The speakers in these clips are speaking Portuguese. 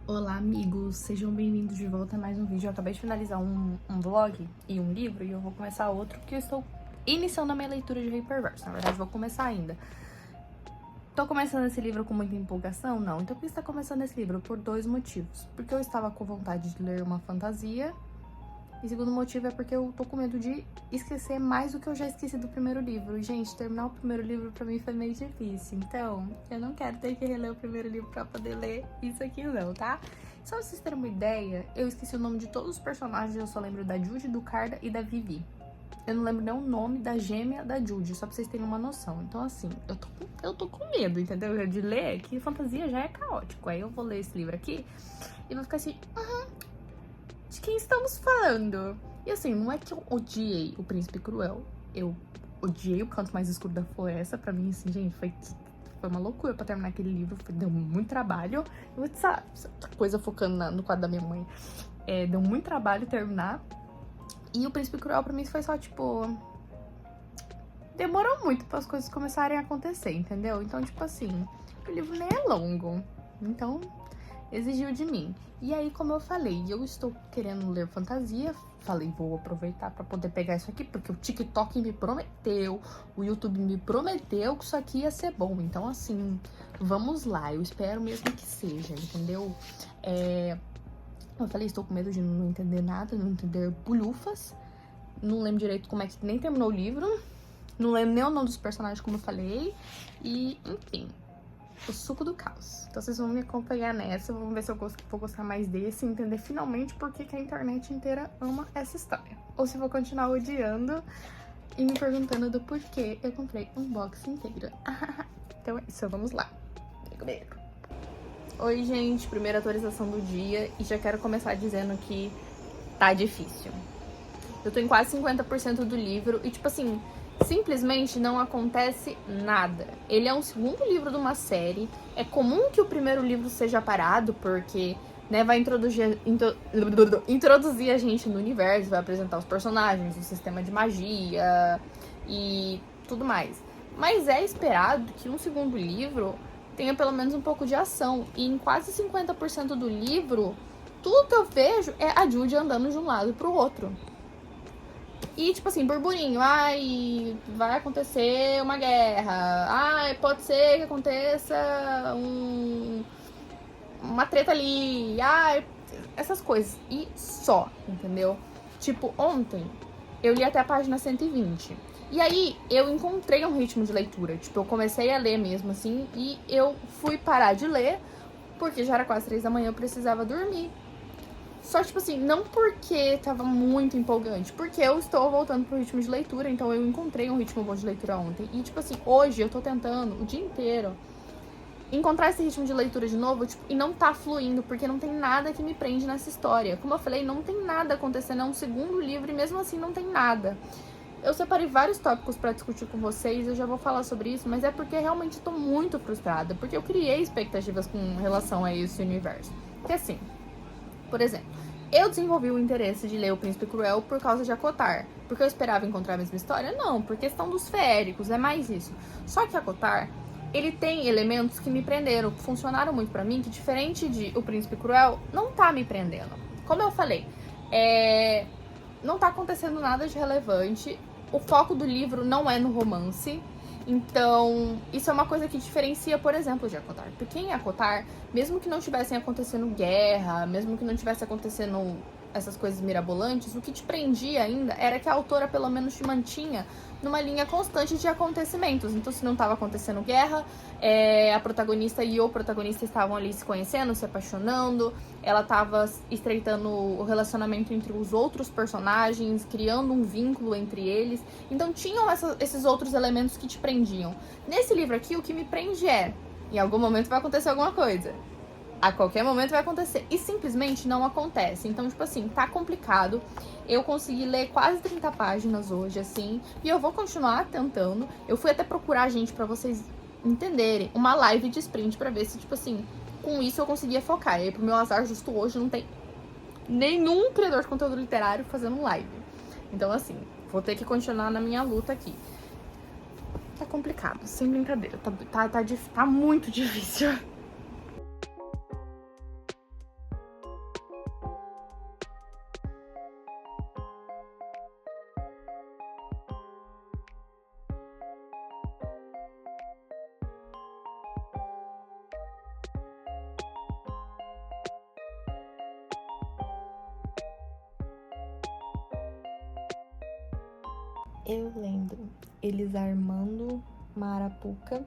Olá, amigos! Sejam bem-vindos de volta a mais um vídeo. Eu acabei de finalizar um vlog e um livro e eu vou começar outro porque eu estou iniciando a minha leitura de Rei Perverso. Na verdade, vou começar ainda. Tô começando esse livro com muita empolgação? Não. Então, por que está começando esse livro? Por dois motivos. Porque eu estava com vontade de ler uma fantasia e segundo motivo é porque eu tô com medo de esquecer mais do que eu já esqueci do primeiro livro. E, gente, terminar o primeiro livro pra mim foi meio difícil. Então, eu não quero ter que reler o primeiro livro pra poder ler isso aqui não, tá? Só pra vocês terem uma ideia, eu esqueci o nome de todos os personagens. Eu só lembro da Judy, do Carda e da Vivi. Eu não lembro nem o nome da gêmea da Judy, só pra vocês terem uma noção. Então, assim, eu tô com medo, entendeu? De ler, que fantasia já é caótico. Aí eu vou ler esse livro aqui e vou ficar assim... de quem estamos falando? E assim, não é que eu odiei o Príncipe Cruel. Eu odiei o Canto Mais Escuro da Floresta. Pra mim, assim, gente, foi uma loucura pra terminar aquele livro. Deu muito trabalho. Essa coisa focando no quadro da minha mãe. Deu muito trabalho terminar. E o Príncipe Cruel pra mim foi só, tipo... demorou muito para as coisas começarem a acontecer, entendeu? Então, tipo assim, o livro nem é longo. Então... exigiu de mim. E aí, como eu falei, eu estou querendo ler fantasia. Falei, vou aproveitar pra poder pegar isso aqui, porque o TikTok me prometeu, o YouTube me prometeu que isso aqui ia ser bom. Então, assim, vamos lá. Eu espero mesmo que seja, entendeu? Eu falei, estou com medo de não entender nada, não entender bulhufas. Não lembro direito como é que nem terminou o livro. Não lembro nem o nome dos personagens, como eu falei. E, enfim... o suco do caos. Então vocês vão me acompanhar nessa, vamos ver se eu vou gostar mais desse e entender finalmente por que a internet inteira ama essa história. Ou se vou continuar odiando e me perguntando do porquê eu comprei um box inteiro. Então é isso, vamos lá. Vem comigo. Oi, gente, primeira atualização do dia e já quero começar dizendo que tá difícil. Eu tô em quase 50% do livro e, tipo assim, simplesmente não acontece nada. Ele é um segundo livro de uma série. É comum que o primeiro livro seja parado, porque, né, vai introduzir a gente no universo, vai apresentar os personagens, o sistema de magia e tudo mais. Mas é esperado que um segundo livro tenha pelo menos um pouco de ação. E em quase 50% do livro, tudo que eu vejo é a Judy andando de um lado pro outro. E, tipo assim, burburinho, ai, vai acontecer uma guerra, ai, pode ser que aconteça uma treta ali, ai, essas coisas. E só, entendeu? Tipo, ontem eu li até a página 120. E aí eu encontrei um ritmo de leitura. Tipo, eu comecei a ler mesmo, assim, e eu fui parar de ler, porque já era quase 3 da manhã, eu precisava dormir. Só, tipo assim, não porque tava muito empolgante, porque eu estou voltando pro ritmo de leitura, então eu encontrei um ritmo bom de leitura ontem. E, tipo assim, hoje eu tô tentando o dia inteiro encontrar esse ritmo de leitura de novo, tipo, e não tá fluindo, porque não tem nada que me prende nessa história. Como eu falei, não tem nada acontecendo, é um segundo livro e mesmo assim não tem nada. Eu separei vários tópicos pra discutir com vocês, eu já vou falar sobre isso, mas é porque realmente tô muito frustrada, porque eu criei expectativas com relação a esse universo. Porque assim... por exemplo, eu desenvolvi o interesse de ler O Príncipe Cruel por causa de Acotar. Porque eu esperava encontrar a mesma história? Não, por questão dos féricos, é mais isso. Só que Acotar, ele tem elementos que me prenderam, que funcionaram muito pra mim, que diferente de O Príncipe Cruel, não tá me prendendo. Como eu falei, não tá acontecendo nada de relevante, o foco do livro não é no romance. Então, isso é uma coisa que diferencia, por exemplo, de Acotar. Porque em Acotar, mesmo que não tivessem acontecendo guerra, mesmo que não tivesse acontecendo essas coisas mirabolantes, o que te prendia ainda era que a autora pelo menos te mantinha numa linha constante de acontecimentos. Então, se não estava acontecendo guerra, a protagonista e o protagonista estavam ali se conhecendo, se apaixonando, ela estava estreitando o relacionamento entre os outros personagens, criando um vínculo entre eles. Então, tinham esses outros elementos que te prendiam. Nesse livro aqui, o que me prende em algum momento vai acontecer alguma coisa. A qualquer momento vai acontecer. E simplesmente não acontece. Então, tipo assim, tá complicado. Eu consegui ler quase 30 páginas hoje, assim. E eu vou continuar tentando. Eu fui até procurar, gente, pra vocês entenderem, uma live de sprint pra ver se, tipo assim, com isso eu conseguia focar. E aí, pro meu azar, justo hoje, não tem nenhum criador de conteúdo literário fazendo live. Então, assim, vou ter que continuar na minha luta aqui. Tá complicado, sem brincadeira. Tá muito difícil. Eu lembro eles armando uma arapuca,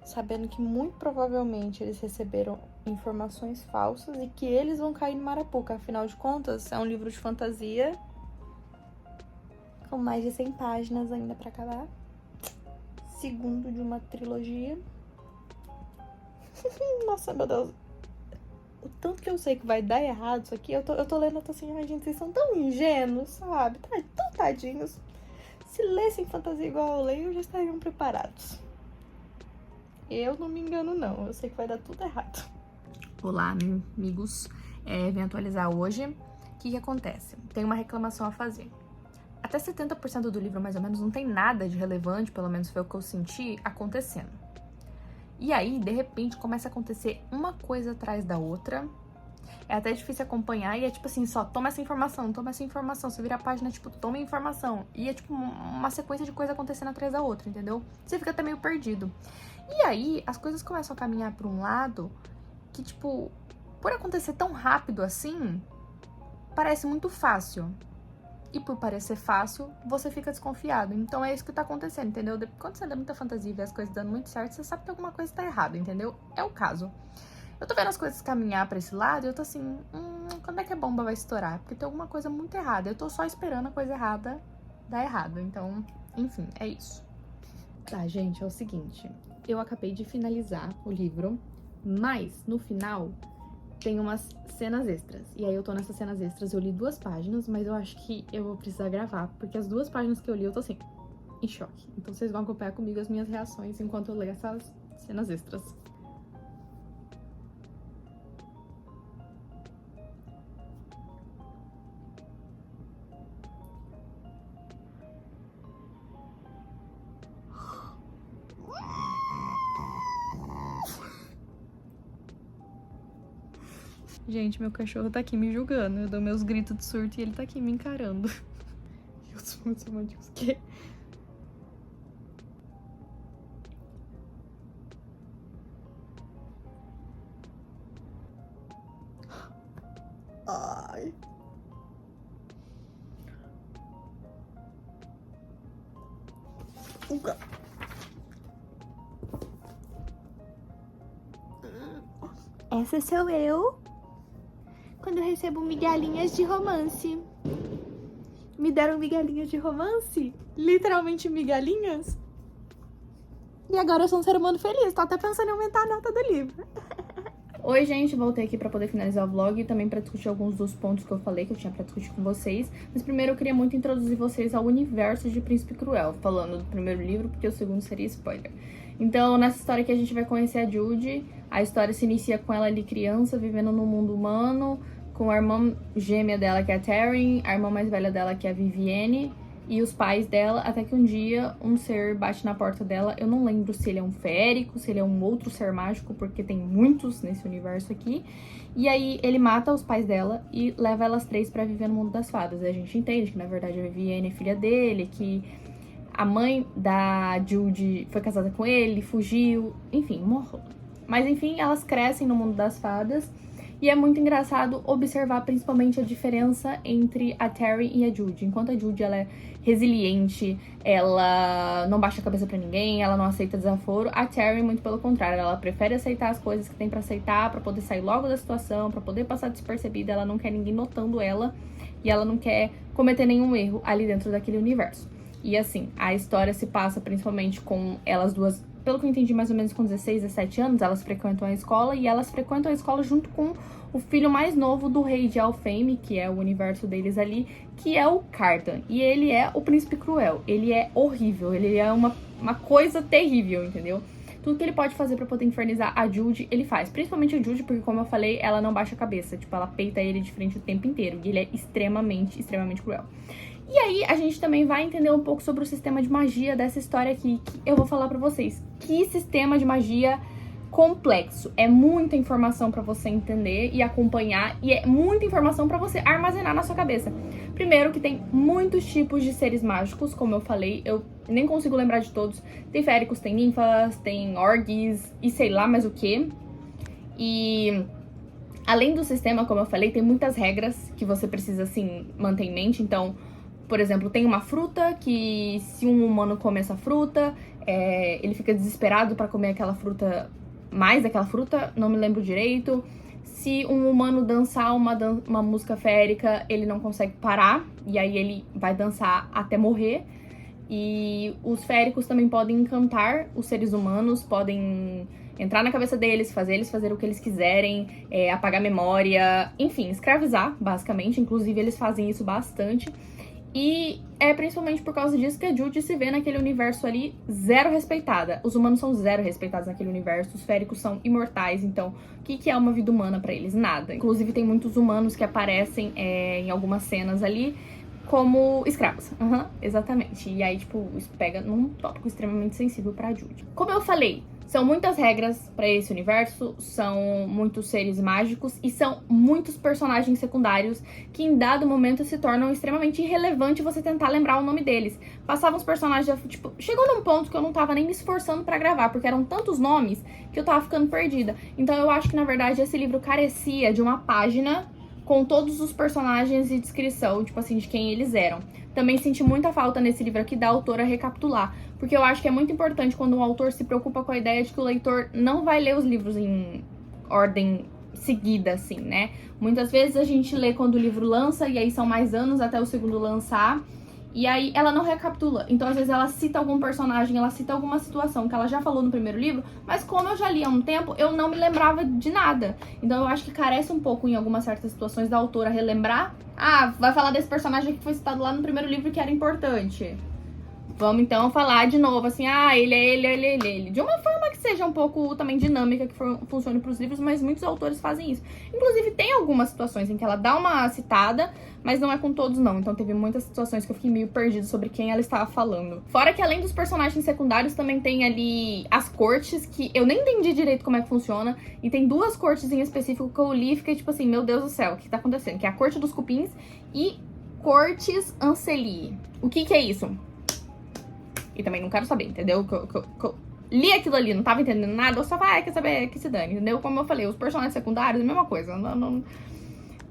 sabendo que muito provavelmente eles receberam informações falsas e que eles vão cair numa arapuca. Afinal de contas, é um livro de fantasia com mais de 100 páginas ainda pra acabar. Segundo de uma trilogia. Nossa, meu Deus. O tanto que eu sei que vai dar errado isso aqui, eu tô lendo, eu tô assim, ai gente, vocês são tão ingênuos, sabe? Tão tadinhos. Se lessem fantasia igual eu leio, já estariam preparados. Eu não me engano, não. Eu sei que vai dar tudo errado. Olá, amigos. Vim atualizar hoje. O que acontece? Tem uma reclamação a fazer. Até 70% do livro, mais ou menos, não tem nada de relevante, pelo menos foi o que eu senti, acontecendo. E aí, de repente, começa a acontecer uma coisa atrás da outra. É até difícil acompanhar e é tipo assim, só toma essa informação. Você vira a página, tipo, toma a informação. E é tipo uma sequência de coisas acontecendo atrás da outra, entendeu? Você fica até meio perdido. E aí, as coisas começam a caminhar pra um lado que, tipo, por acontecer tão rápido assim, parece muito fácil. E por parecer fácil, você fica desconfiado. Então é isso que tá acontecendo, entendeu? Quando você lê muita fantasia e vê as coisas dando muito certo, você sabe que alguma coisa tá errada, entendeu? É o caso. Eu tô vendo as coisas caminhar pra esse lado e eu tô assim, quando é que a bomba vai estourar? Porque tem alguma coisa muito errada. Eu tô só esperando a coisa errada dar errado. Então, enfim, é isso. Tá, gente, é o seguinte. Eu acabei de finalizar o livro, mas no final tem umas cenas extras. E aí eu tô nessas cenas extras, eu li 2 páginas, mas eu acho que eu vou precisar gravar, porque as 2 páginas que eu li eu tô assim, em choque. Então vocês vão acompanhar comigo as minhas reações enquanto eu leio essas cenas extras. Gente, meu cachorro tá aqui me julgando. Eu dou meus gritos de surto e ele tá aqui me encarando. E os pontos românticos que... Ai... Essa sou eu quando eu recebo migalhinhas de romance. Me deram migalhinhas de romance? Literalmente migalhinhas? E agora eu sou um ser humano feliz. Tô até pensando em aumentar a nota do livro. Oi, gente, voltei aqui pra poder finalizar o vlog e também pra discutir alguns dos pontos que eu falei que eu tinha pra discutir com vocês. Mas primeiro eu queria muito introduzir vocês ao universo de Príncipe Cruel, falando do primeiro livro, porque o segundo seria spoiler. Então, nessa história aqui a gente vai conhecer a Judy. A história se inicia com ela ali criança, vivendo no mundo humano, com a irmã gêmea dela, que é a Taryn, a irmã mais velha dela, que é a Vivienne, e os pais dela, até que um dia um ser bate na porta dela. Eu não lembro se ele é um férico, se ele é um outro ser mágico, porque tem muitos nesse universo aqui. E aí ele mata os pais dela e leva elas 3 pra viver no mundo das fadas. E a gente entende que, na verdade, a Vivienne é filha dele, que a mãe da Judy foi casada com ele, fugiu, enfim, morreu. Mas enfim, elas crescem no mundo das fadas. E é muito engraçado observar principalmente a diferença entre a Taryn e a Judy. Enquanto a Judy, ela é resiliente, ela não baixa a cabeça pra ninguém, ela não aceita desaforo, a Taryn, muito pelo contrário, ela prefere aceitar as coisas que tem pra aceitar, pra poder sair logo da situação, pra poder passar despercebida. Ela não quer ninguém notando ela e ela não quer cometer nenhum erro ali dentro daquele universo. E assim, a história se passa principalmente com elas duas, pelo que eu entendi, mais ou menos com 16, 17 anos, elas frequentam a escola e elas frequentam a escola junto com o filho mais novo do rei de Alfheim, que é o universo deles ali, que é o Cardan. E ele é o Príncipe Cruel, ele é horrível, ele é uma coisa terrível, entendeu? Tudo que ele pode fazer pra poder infernizar a Judy, ele faz. Principalmente a Judy, porque como eu falei, ela não baixa a cabeça, tipo, ela peita ele de frente o tempo inteiro, e ele é extremamente, extremamente cruel. E aí, a gente também vai entender um pouco sobre o sistema de magia dessa história aqui, que eu vou falar pra vocês. Que sistema de magia complexo. É muita informação pra você entender e acompanhar, e é muita informação pra você armazenar na sua cabeça. Primeiro que tem muitos tipos de seres mágicos, como eu falei, eu nem consigo lembrar de todos. Tem féricos, tem ninfas, tem orgs e sei lá mais o que. E além do sistema, como eu falei, tem muitas regras que você precisa, assim, manter em mente. Então, Por exemplo, tem uma fruta que se um humano come essa fruta, ele fica desesperado pra comer aquela fruta, mais daquela fruta, não me lembro direito. Se um humano dançar uma música férica, ele não consegue parar, e aí ele vai dançar até morrer. E os féricos também podem encantar os seres humanos, podem entrar na cabeça deles, fazer eles fazer o que eles quiserem, apagar memória, enfim, escravizar, basicamente. Inclusive, eles fazem isso bastante. E é principalmente por causa disso que a Judy se vê naquele universo ali zero respeitada. Os humanos são zero respeitados naquele universo, os féricos são imortais, então o que é uma vida humana pra eles? Nada. Inclusive tem muitos humanos que aparecem em algumas cenas ali como escravos. Exatamente. E aí, tipo, isso pega num tópico extremamente sensível pra Judy. Como eu falei, são muitas regras pra esse universo, são muitos seres mágicos e são muitos personagens secundários que em dado momento se tornam extremamente irrelevante você tentar lembrar o nome deles. Passavam os personagens, tipo, chegou num ponto que eu não tava nem me esforçando pra gravar, porque eram tantos nomes que eu tava ficando perdida. Então eu acho que, na verdade, esse livro carecia de uma página com todos os personagens e descrição, tipo assim, de quem eles eram. Também senti muita falta nesse livro aqui da autora recapitular, porque eu acho que é muito importante quando um autor se preocupa com a ideia de que o leitor não vai ler os livros em ordem seguida, assim, né? Muitas vezes a gente lê quando o livro lança, e aí são mais anos até o segundo lançar, e aí ela não recapitula. Então, às vezes, ela cita algum personagem, ela cita alguma situação que ela já falou no primeiro livro, mas como eu já li há um tempo, eu não me lembrava de nada. Então, eu acho que carece um pouco, em algumas certas situações, da autora relembrar. Ah, vai falar desse personagem que foi citado lá no primeiro livro que era importante. Vamos, então, falar de novo, assim, ele é ele. De uma forma que seja um pouco também dinâmica, que funcione pros livros, mas muitos autores fazem isso. Inclusive, tem algumas situações em que ela dá uma citada, mas não é com todos, não. Então, teve muitas situações que eu fiquei meio perdida sobre quem ela estava falando. Fora que, além dos personagens secundários, também tem ali as cortes, que eu nem entendi direito como é que funciona. E tem duas cortes em específico que eu li e fiquei tipo assim, meu Deus do céu, o que tá acontecendo? Que é a Corte dos Cupins e Cortes Anceli. O que é isso? E também não quero saber, entendeu? Eu li aquilo ali, não tava entendendo nada, eu só falei, quer saber, que se dane, entendeu? Como eu falei, os personagens secundários, a mesma coisa.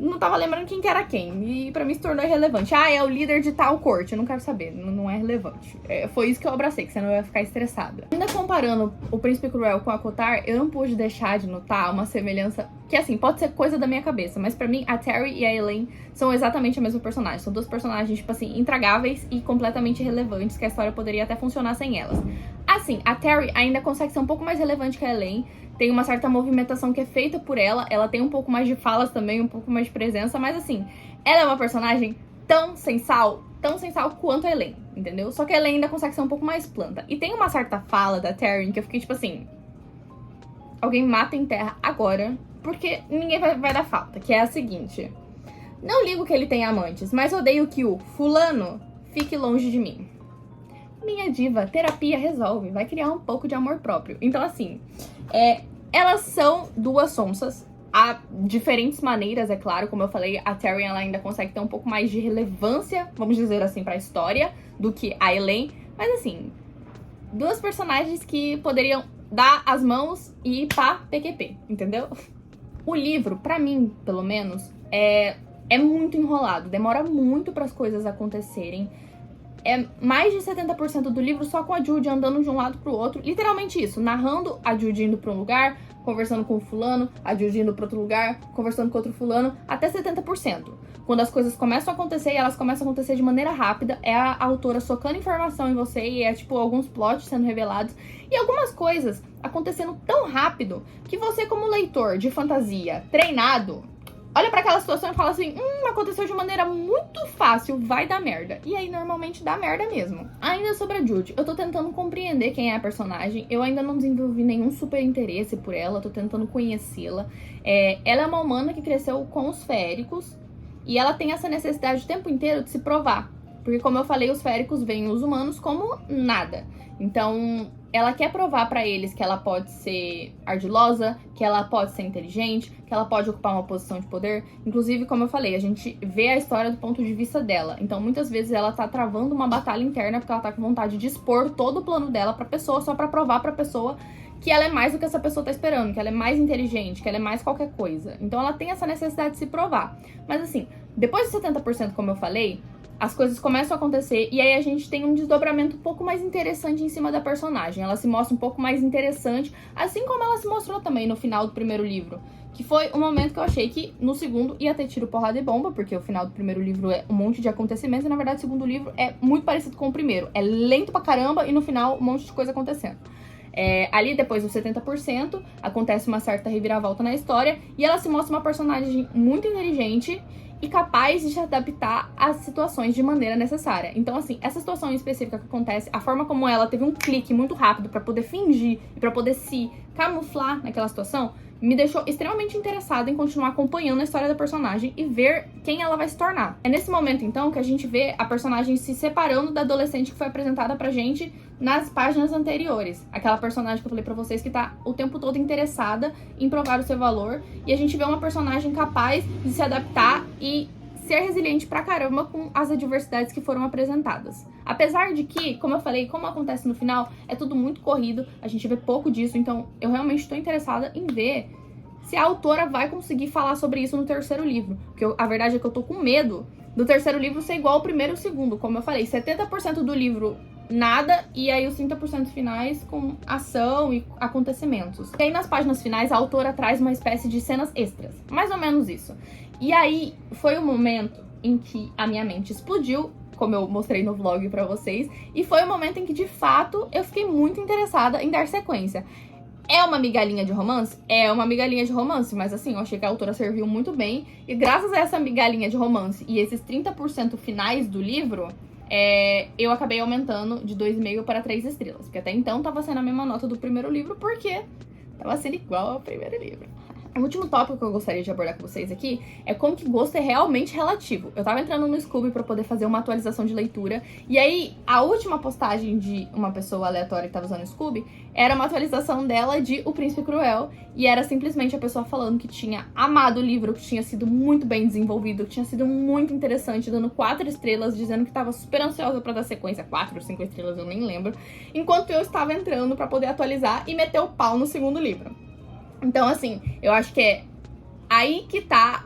Não tava lembrando quem que era quem. E pra mim se tornou irrelevante. É o líder de tal corte. Eu não quero saber. Não é relevante. Foi isso que eu abracei, que senão eu ia ficar estressada. Ainda comparando o Príncipe Cruel com a Kotar, eu não pude deixar de notar uma semelhança que, assim, pode ser coisa da minha cabeça, mas pra mim, a Terry e a Elaine são exatamente a mesma personagem. São duas personagens, tipo assim, intragáveis e completamente irrelevantes, que a história poderia até funcionar sem elas. Assim, a Terry ainda consegue ser um pouco mais relevante que a Elaine. Tem uma certa movimentação que é feita por ela. Ela tem um pouco mais de falas também, um pouco mais de presença. Mas assim, ela é uma personagem tão sem sal quanto a Elaine, entendeu? Só que a Elaine ainda consegue ser um pouco mais planta. E tem uma certa fala da Terry que eu fiquei tipo assim... Alguém mata em terra agora, porque ninguém vai dar falta. Que é a seguinte... Não ligo que ele tenha amantes, mas odeio que o fulano fique longe de mim. Minha diva, terapia resolve, vai criar um pouco de amor próprio. Então, assim, elas são duas sonsas, há diferentes maneiras, é claro. Como eu falei, a Terry ela ainda consegue ter um pouco mais de relevância, vamos dizer assim, pra história, do que a Elaine. Mas, assim, duas personagens que poderiam dar as mãos e pá, PQP, entendeu? O livro, pra mim, pelo menos, é muito enrolado, demora muito para as coisas acontecerem. É mais de 70% do livro só com a Judy andando de um lado pro outro. Literalmente isso, narrando a Judy indo pra um lugar, conversando com o fulano, a Judy indo pra outro lugar, conversando com outro fulano, até 70%. Quando as coisas começam a acontecer e elas começam a acontecer de maneira rápida, é a autora socando informação em você e é tipo alguns plots sendo revelados e algumas coisas acontecendo tão rápido que você, como leitor de fantasia treinado, olha pra aquela situação e fala assim, aconteceu de maneira muito fácil, vai dar merda. E aí, normalmente, dá merda mesmo. Ainda sobre a Judy, eu tô tentando compreender quem é a personagem. Eu ainda não desenvolvi nenhum super interesse por ela, tô tentando conhecê-la. Ela é uma humana que cresceu com os féricos e ela tem essa necessidade o tempo inteiro de se provar. Porque, como eu falei, os féricos veem os humanos como nada. Então, ela quer provar pra eles que ela pode ser ardilosa, que ela pode ser inteligente, que ela pode ocupar uma posição de poder. Inclusive, como eu falei, a gente vê a história do ponto de vista dela. Então, muitas vezes ela tá travando uma batalha interna porque ela tá com vontade de expor todo o plano dela pra pessoa, só pra provar pra pessoa que ela é mais do que essa pessoa tá esperando, que ela é mais inteligente, que ela é mais qualquer coisa. Então, ela tem essa necessidade de se provar. Mas, assim, depois de 70%, como eu falei, as coisas começam a acontecer e aí a gente tem um desdobramento um pouco mais interessante em cima da personagem. Ela se mostra um pouco mais interessante, assim como ela se mostrou também no final do primeiro livro. Que foi o momento que eu achei que no segundo ia ter tiro, porrada e bomba, porque o final do primeiro livro é um monte de acontecimentos e na verdade o segundo livro é muito parecido com o primeiro. É lento pra caramba e no final um monte de coisa acontecendo. Ali depois dos 70% acontece uma certa reviravolta na história e ela se mostra uma personagem muito inteligente e capaz de se adaptar às situações de maneira necessária. Então, assim, essa situação específica que acontece, a forma como ela teve um clique muito rápido pra poder fingir e pra poder se camuflar naquela situação, me deixou extremamente interessada em continuar acompanhando a história da personagem e ver quem ela vai se tornar. É nesse momento, então, que a gente vê a personagem se separando da adolescente que foi apresentada pra gente nas páginas anteriores. Aquela personagem que eu falei pra vocês que tá o tempo todo interessada em provar o seu valor. E a gente vê uma personagem capaz de se adaptar e ser resiliente pra caramba com as adversidades que foram apresentadas. Apesar de que, como eu falei, como acontece no final, é tudo muito corrido, a gente vê pouco disso, então eu realmente estou interessada em ver se a autora vai conseguir falar sobre isso no terceiro livro. Porque a verdade é que eu tô com medo do terceiro livro ser igual ao primeiro e o segundo. Como eu falei, 70% do livro nada, e aí os 30% finais com ação e acontecimentos. E aí nas páginas finais a autora traz uma espécie de cenas extras, mais ou menos isso. E aí foi o momento em que a minha mente explodiu, como eu mostrei no vlog pra vocês, e foi o momento em que de fato eu fiquei muito interessada em dar sequência. É uma migalhinha de romance? É uma migalhinha de romance, mas assim, eu achei que a autora serviu muito bem, e graças a essa migalhinha de romance e esses 30% finais do livro, eu acabei aumentando de 2,5 para 3 estrelas. Porque até então tava sendo a mesma nota do primeiro livro, porque tava sendo igual ao primeiro livro. O último tópico que eu gostaria de abordar com vocês aqui é como que gosto é realmente relativo. Eu tava entrando no Scooby pra poder fazer uma atualização de leitura, e aí a última postagem de uma pessoa aleatória que tava usando o Scooby era uma atualização dela de O Príncipe Cruel, e era simplesmente a pessoa falando que tinha amado o livro, que tinha sido muito bem desenvolvido, que tinha sido muito interessante, dando 4 estrelas, dizendo que tava super ansiosa pra dar sequência, 4 ou 5 estrelas, eu nem lembro, enquanto eu estava entrando pra poder atualizar e meter o pau no segundo livro. Então, assim, eu acho que é aí que tá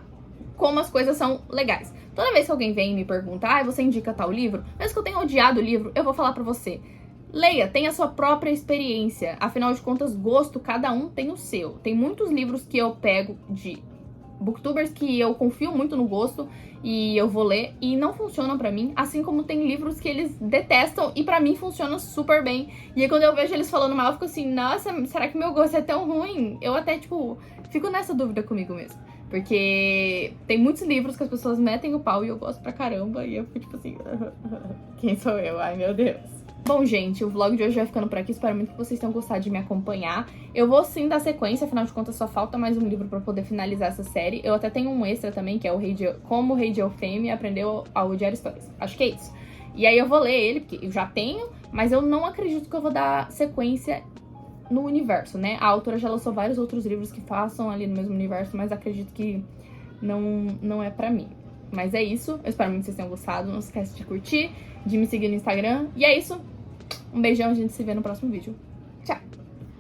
como as coisas são legais. Toda vez que alguém vem e me pergunta, você indica tal livro? Mesmo que eu tenha odiado o livro, eu vou falar pra você. Leia, tenha a sua própria experiência. Afinal de contas, gosto, cada um tem o seu. Tem muitos livros que eu pego de booktubers que eu confio muito no gosto e eu vou ler e não funcionam pra mim, assim como tem livros que eles detestam e pra mim funcionam super bem. E aí quando eu vejo eles falando mal, eu fico assim, nossa, será que meu gosto é tão ruim? Eu até, tipo, fico nessa dúvida comigo mesmo. Porque tem muitos livros que as pessoas metem o pau e eu gosto pra caramba e eu fico tipo assim, quem sou eu? Ai, meu Deus. Bom, gente, o vlog de hoje vai ficando por aqui. Espero muito que vocês tenham gostado de me acompanhar. Eu vou sim dar sequência, afinal de contas só falta mais um livro pra poder finalizar essa série. Eu até tenho um extra também, que é Como o Rei de Elfame Aprendeu a Odiar Histórias. Acho que é isso. E aí eu vou ler ele, porque eu já tenho, mas eu não acredito que eu vou dar sequência no universo, né? A autora já lançou vários outros livros que façam ali no mesmo universo, mas acredito que não é pra mim. Mas é isso, eu espero muito que vocês tenham gostado. Não esquece de curtir, de me seguir no Instagram. E é isso. Um beijão, a gente se vê no próximo vídeo. Tchau!